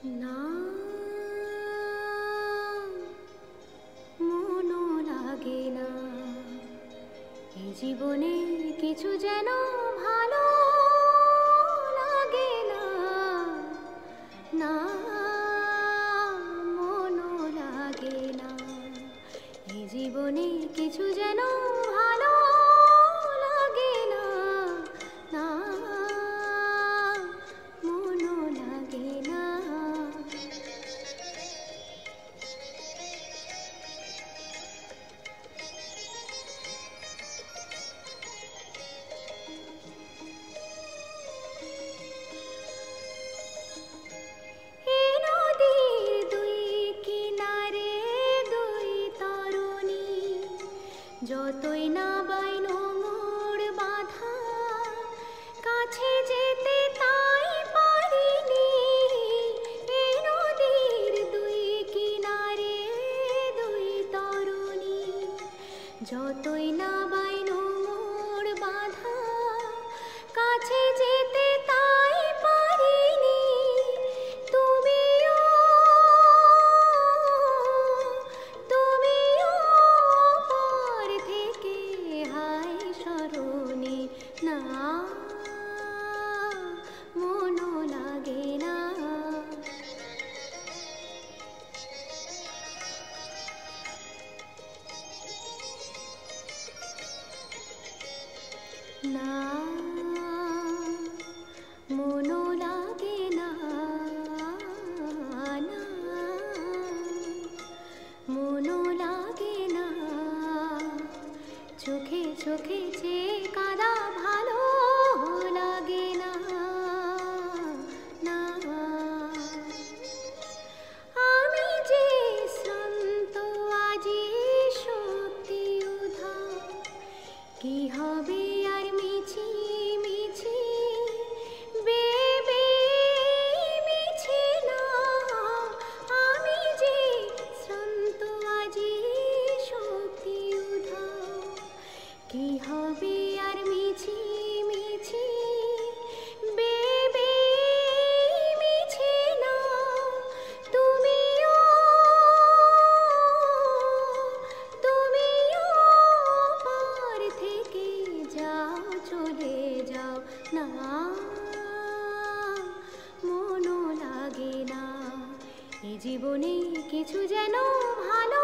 না মনও লাগে না এই জীবনে কিছু যেন ভালো লাগে না। না মনও লাগে না এই জীবনে কিছু যেন ভালো লাগে না। না মনও লাগে না। যতই না বাইনো মোর বাধা কাছে যেতে তাই পারিনি। এ নদীর দুই কিনারে দুই তরুণী যতই না বাইনো মোর বাধা কাছে যেতে তাই পারিনি। না মনও লাগে না। না মনও লাগে না। না মনও লাগে না। চোখে চোখে চেয়ে কাঁদা ভালো লাগে না। না আমি যে শ্রান্ত আজি সত্যি উধাও কি হবে আর মিছি মিছি বেবে মিছি না। আমি যে শ্রান্ত আজি সত্যি উধাও কি হবে আর মিছি মিছি বেবে মিছি না। তুমিও পার থেকে যাও চলে যাও। না মনও লাগে না এই জীবনে কিছু যেন ভালো